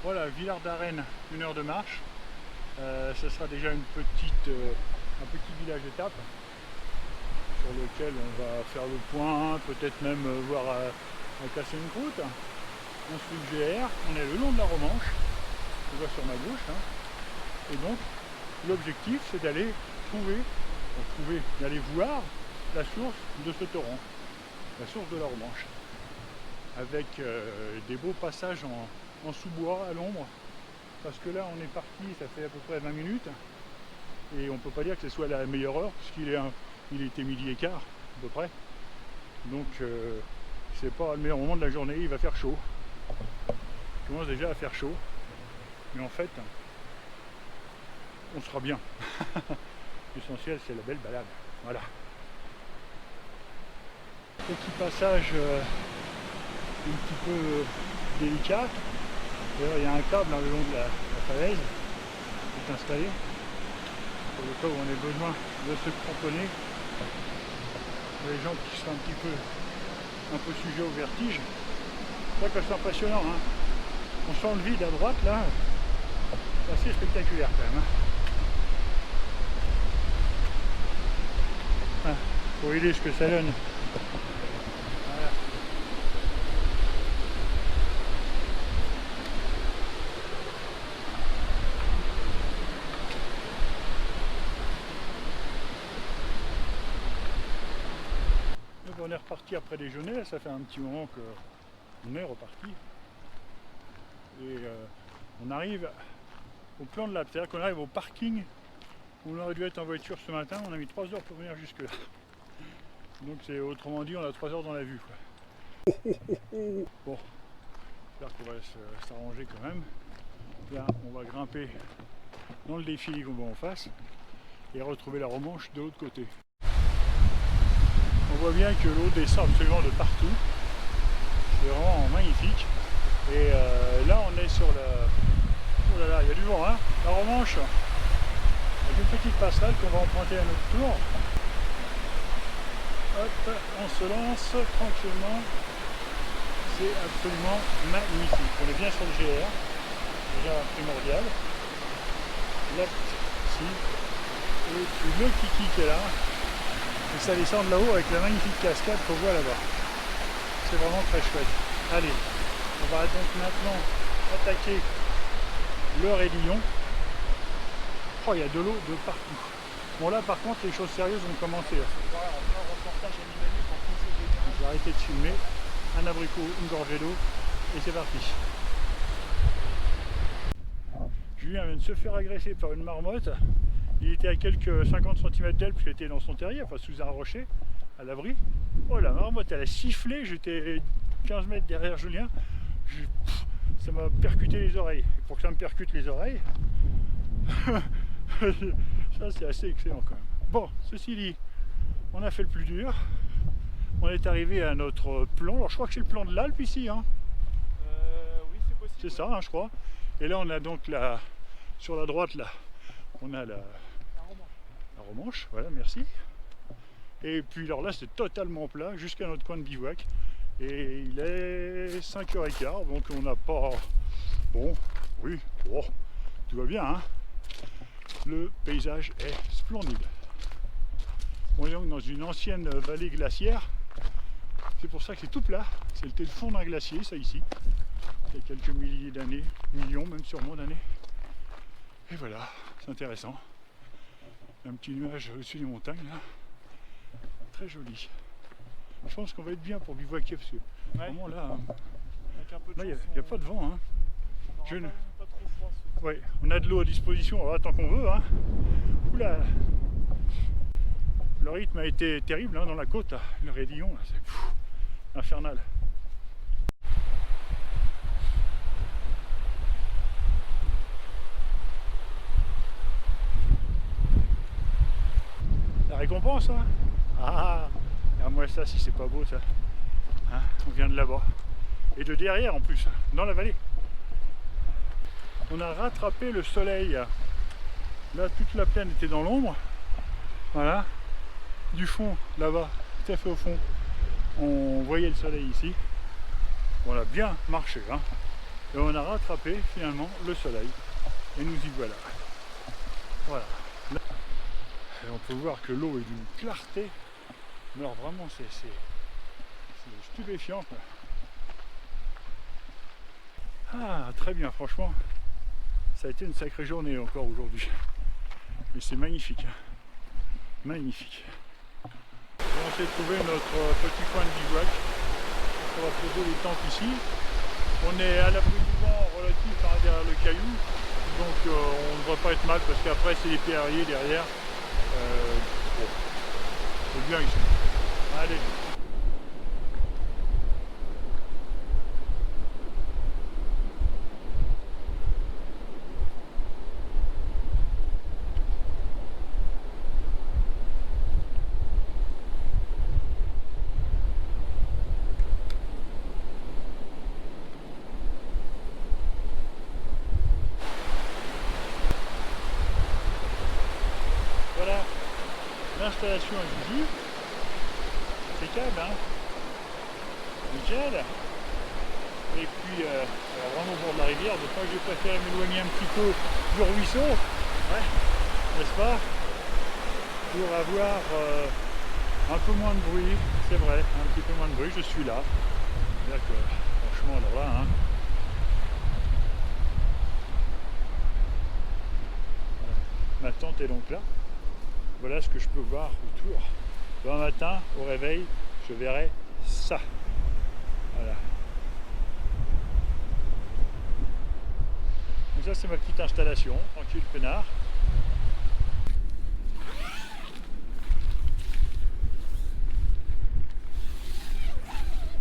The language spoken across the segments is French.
Voilà, Villard d'Arène, 1 heure de marche. Ce sera déjà un petit village étape sur lequel on va faire le point, peut-être même voir à casser une croûte. On suit le GR, on est le long de la Romanche, on voit sur ma gauche. Et donc, l'objectif, c'est d'aller d'aller voir la source de ce torrent, la source de la Romanche, avec des beaux passages en sous-bois à l'ombre, parce que là on est parti, ça fait à peu près 20 minutes, et on peut pas dire que ce soit la meilleure heure, puisqu'il était 12h15 à peu près, donc c'est pas le meilleur moment de la journée, il va faire chaud, il commence déjà à faire chaud, mais en fait, on sera bien. L'essentiel, c'est la belle balade, voilà. Petit passage un petit peu délicat. D'ailleurs, il y a un câble le long de la falaise qui est installé pour le cas où on ait besoin de se cramponner. Pour les gens qui sont un peu sujets au vertige. C'est vrai que c'est impressionnant. Hein. On sent le vide à droite là. C'est assez spectaculaire quand même. Hein. Pour aider ce que ça donne. Voilà. Donc on est reparti après déjeuner, ça fait un petit moment qu'on est reparti. Et on arrive au plan de la... C'est-à-dire qu'on arrive au parking où on aurait dû être en voiture ce matin, on a mis 3 heures pour venir jusque là. Donc c'est autrement dit, on a 3 heures dans la vue quoi. Bon, j'espère qu'on va s'arranger quand même. Là, on va grimper dans le défilé qu'on voit en face et retrouver la Romanche de l'autre côté. On voit bien que l'eau descend absolument de partout. C'est vraiment magnifique. Et là, on est sur la... Oh là là, il y a du vent, hein. La Romanche, avec une petite passerelle qu'on va emprunter à notre tour. Hop, on se lance tranquillement. C'est absolument magnifique. On est bien sur le GR, déjà primordial. Là, ici, et puis le kiki qui est là. Et ça descend de là-haut avec la magnifique cascade qu'on voit là-bas. C'est vraiment très chouette. Allez, on va donc maintenant attaquer le Raidillon. Oh, il y a de l'eau de partout. Bon là par contre les choses sérieuses vont commencer. Je vais arrêter de filmer. Un abricot, une gorgée d'eau et c'est parti. Julien vient de se faire agresser par une marmotte. Il était à quelques 50 cm d'elle parce qu'il était dans son terrier, enfin sous un rocher, à l'abri. Oh la marmotte elle a sifflé, j'étais 15 mètres derrière Julien. Ça m'a percuté les oreilles. Et pour que ça me percute les oreilles, ça c'est assez excellent quand même. Bon, ceci dit, on a fait le plus dur. On est arrivé à notre plan. Alors je crois que c'est le plan de l'Alpe ici. Hein. Oui, c'est possible. C'est ça, hein, je crois. Et là on a donc sur la droite là, on a la Romanche. Voilà, merci. Et puis alors là c'est totalement plat jusqu'à notre coin de bivouac. Et il est 5h15, donc on n'a pas... Bon, oui, oh, tout va bien. Hein. Le paysage est splendide. On est donc dans une ancienne vallée glaciaire. C'est pour ça que c'est tout plat. C'était le fond d'un glacier, ça ici. Il y a quelques milliers d'années, millions même sûrement d'années. Et voilà, c'est intéressant. Un petit nuage au-dessus des montagnes là. Très joli. Je pense qu'on va être bien pour bivouaquer parce que vraiment là, il n'y a pas de vent. Hein. Pas trop froid. Ouais, on a de l'eau à disposition tant qu'on veut. Hein. Oula. Le rythme a été terrible hein, dans la côte, là. Le Raidillon, c'est infernal. La récompense, hein. Ah, regarde-moi ça si c'est pas beau ça. Hein, on vient de là-bas. Et de derrière en plus, dans la vallée. On a rattrapé le soleil. Là, toute la plaine était dans l'ombre. Voilà. Du fond, là-bas, tout à fait au fond, on voyait le soleil ici. On a bien marché. Hein. Et on a rattrapé finalement le soleil. Et nous y voilà. Voilà. Et on peut voir que l'eau est d'une clarté. Mais alors vraiment c'est stupéfiant quoi. Ah très bien, franchement. Ça a été une sacrée journée encore aujourd'hui. Mais c'est magnifique. Hein. Magnifique. Et on s'est trouvé notre petit coin de bivouac. On va poser les tentes ici. On est à l'abri du vent relatif derrière le caillou. Donc on ne devrait pas être mal parce qu'après c'est les pierriers derrière. Bon, c'est bien ici. Allez. Voilà, l'installation est ici. Impeccable, hein. Nickel. Et puis, alors vraiment au bord de la rivière, donc moi j'ai préféré m'éloigner un petit peu du ruisseau, ouais, n'est-ce pas, pour avoir un peu moins de bruit, c'est vrai, un petit peu moins de bruit, je suis là. D'accord, franchement alors là, hein. Ma tente est donc là. Voilà ce que je peux voir autour. Demain matin, au réveil, je verrai ça. Voilà. Donc ça c'est ma petite installation, tranquille peinard.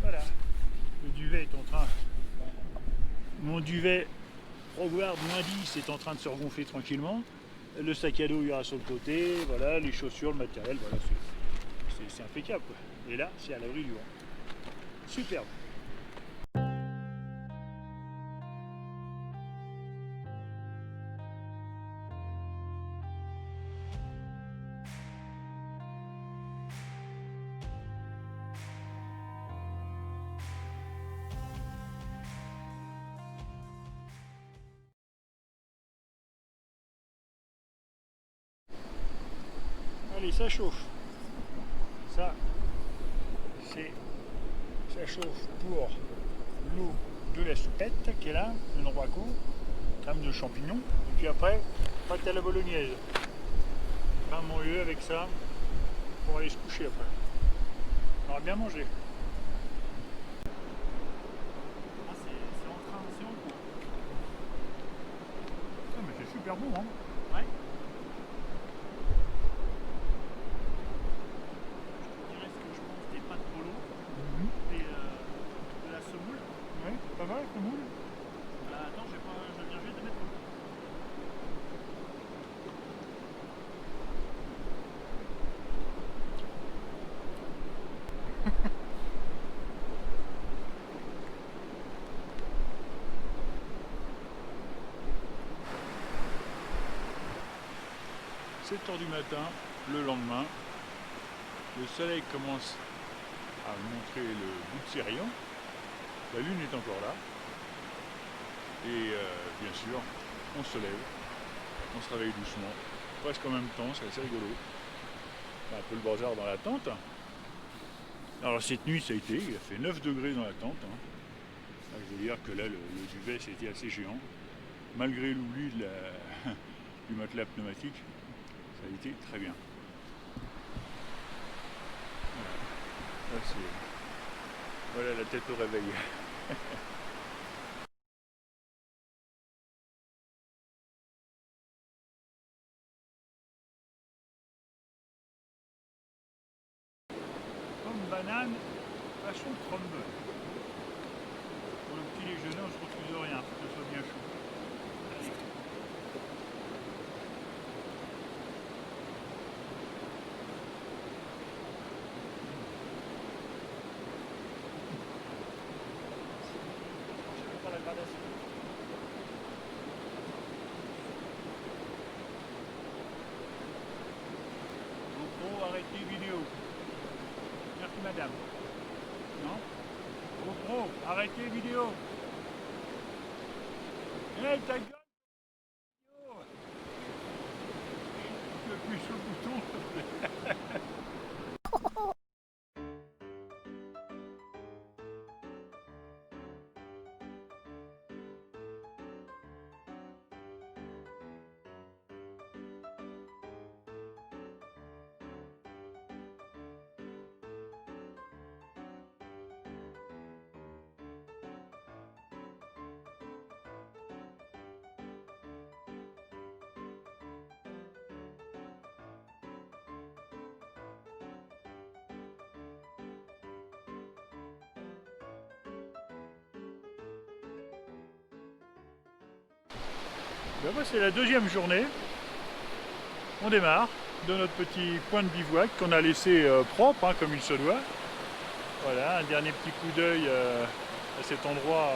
Voilà. Le duvet est en train. Mon duvet Frogward -10 est en train de se regonfler tranquillement. Le sac à dos il y aura sur le côté, voilà, les chaussures, le matériel, voilà, c'est impeccable quoi. Et là, c'est à l'abri du vent. Superbe. Allez, ça chauffe. Ça chauffe pour l'eau de la soupette qui est là, une roaco, crème de champignons. Et puis après, pâte à la bolognaise. Pain moelleux avec ça pour aller se coucher après. On aura bien mangé. Ah, c'est en train, c'est en cours. Ah, mais c'est super bon, hein. Ouais. Pas mal, le moule. Attends, je viens juste de mettre l'eau. « 7h du matin, le lendemain, le soleil commence à montrer le bout de ses rayons, la lune est encore là, et bien sûr, on se lève, on se réveille doucement, presque en même temps, c'est assez rigolo. Un peu le bazar dans la tente. Alors cette nuit ça a été, il a fait 9 degrés dans la tente. Hein. Je veux dire que là le duvet c'était assez géant. Malgré l'oubli du matelas pneumatique, ça a été très bien. Voilà, là, voilà la tête au réveil. Banane, façon crumble. Pour le petit déjeuner, on se refuse de rien, que ce soit bien chaud. Allez. Je fais pas la gradation. GoPro, arrêtez vidéo. Merci madame. Non? GoPro, arrêtez vidéo. Hey, ta gueule! Tu appuies sur le bouton, s'il te plaît. Ben moi, c'est la deuxième journée. On démarre de notre petit point de bivouac qu'on a laissé propre, hein, comme il se doit. Voilà, un dernier petit coup d'œil à cet endroit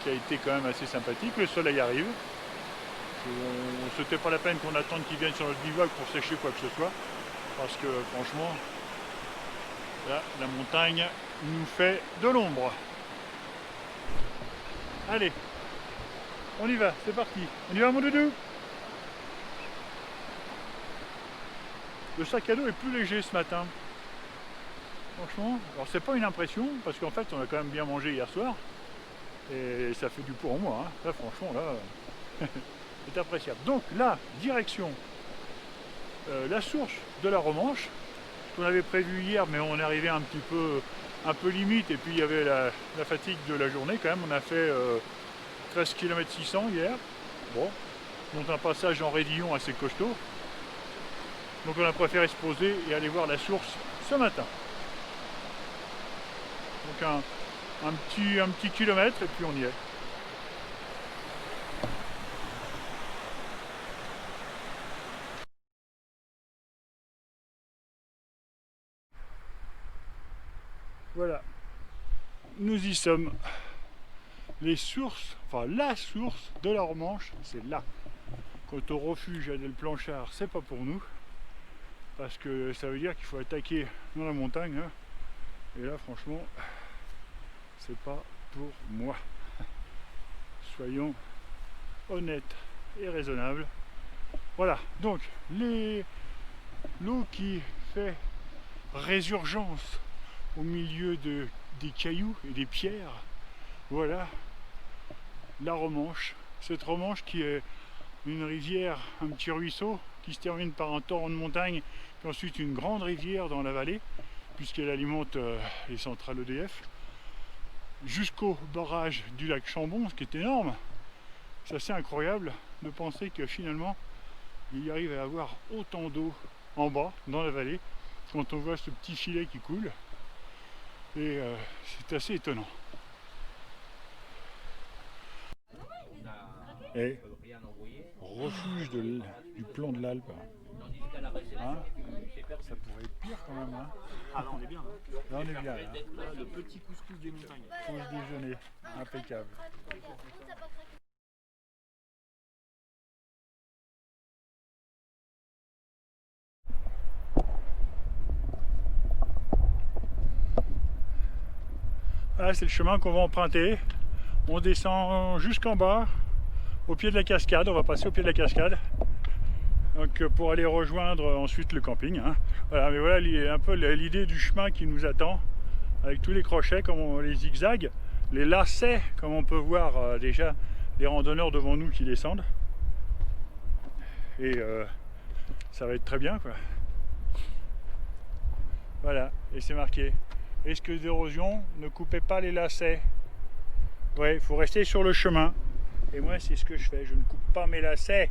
qui a été quand même assez sympathique. Le soleil arrive. C'était pas la peine qu'on attende qu'il vienne sur notre bivouac pour sécher quoi que ce soit. Parce que franchement, là, la montagne nous fait de l'ombre. Allez, on y va, c'est parti. On y va, mon doudou? Le sac à dos est plus léger ce matin. Franchement, alors c'est pas une impression, parce qu'en fait on a quand même bien mangé hier soir. Et ça fait du pour moi, hein. Là franchement, là, c'est appréciable. Donc là, direction la source de la Romanche, ce qu'on avait prévu hier, mais on est arrivé un peu limite, et puis il y avait la fatigue de la journée quand même. On a fait 13 km 600 hier. Bon, donc un passage en raidillon assez costaud. Donc on a préféré se poser et aller voir la source ce matin. Donc un petit kilomètre et puis on y est. Voilà, nous y sommes. Les sources, enfin la source de la Romanche, c'est là. Quant au refuge à Del Planchard, c'est pas pour nous. Parce que ça veut dire qu'il faut attaquer dans la montagne. Hein. Et là, franchement, c'est pas pour moi. Soyons honnêtes et raisonnables. Voilà, donc l'eau qui fait résurgence au milieu des cailloux et des pierres. Voilà la Romanche. Cette Romanche qui est une rivière, un petit ruisseau qui se termine par un torrent de montagne, puis ensuite une grande rivière dans la vallée, puisqu'elle alimente les centrales EDF, jusqu'au barrage du lac Chambon, ce qui est énorme. C'est assez incroyable de penser que finalement il y arrive à avoir autant d'eau en bas, dans la vallée, quand on voit ce petit filet qui coule. Et c'est assez étonnant. Et refuge du plan de l'Alpe. Hein, ça pourrait être pire quand même. Hein. Ah là on est bien. Hein. Là on est bien. Hein. Le petit couscous des montagnes. Pause déjeuner, impeccable. Voilà, c'est le chemin qu'on va emprunter. On descend jusqu'en bas, au pied de la cascade. On va passer au pied de la cascade. Donc pour aller rejoindre ensuite le camping. Hein. Voilà, mais voilà un peu l'idée du chemin qui nous attend, avec tous les crochets, comme les zigzags, les lacets, comme on peut voir déjà les randonneurs devant nous qui descendent. Et ça va être très bien, quoi. Voilà, et c'est marqué. Risque d'érosion, ne coupez pas les lacets. Ouais, il faut rester sur le chemin. Et moi, c'est ce que je fais, je ne coupe pas mes lacets.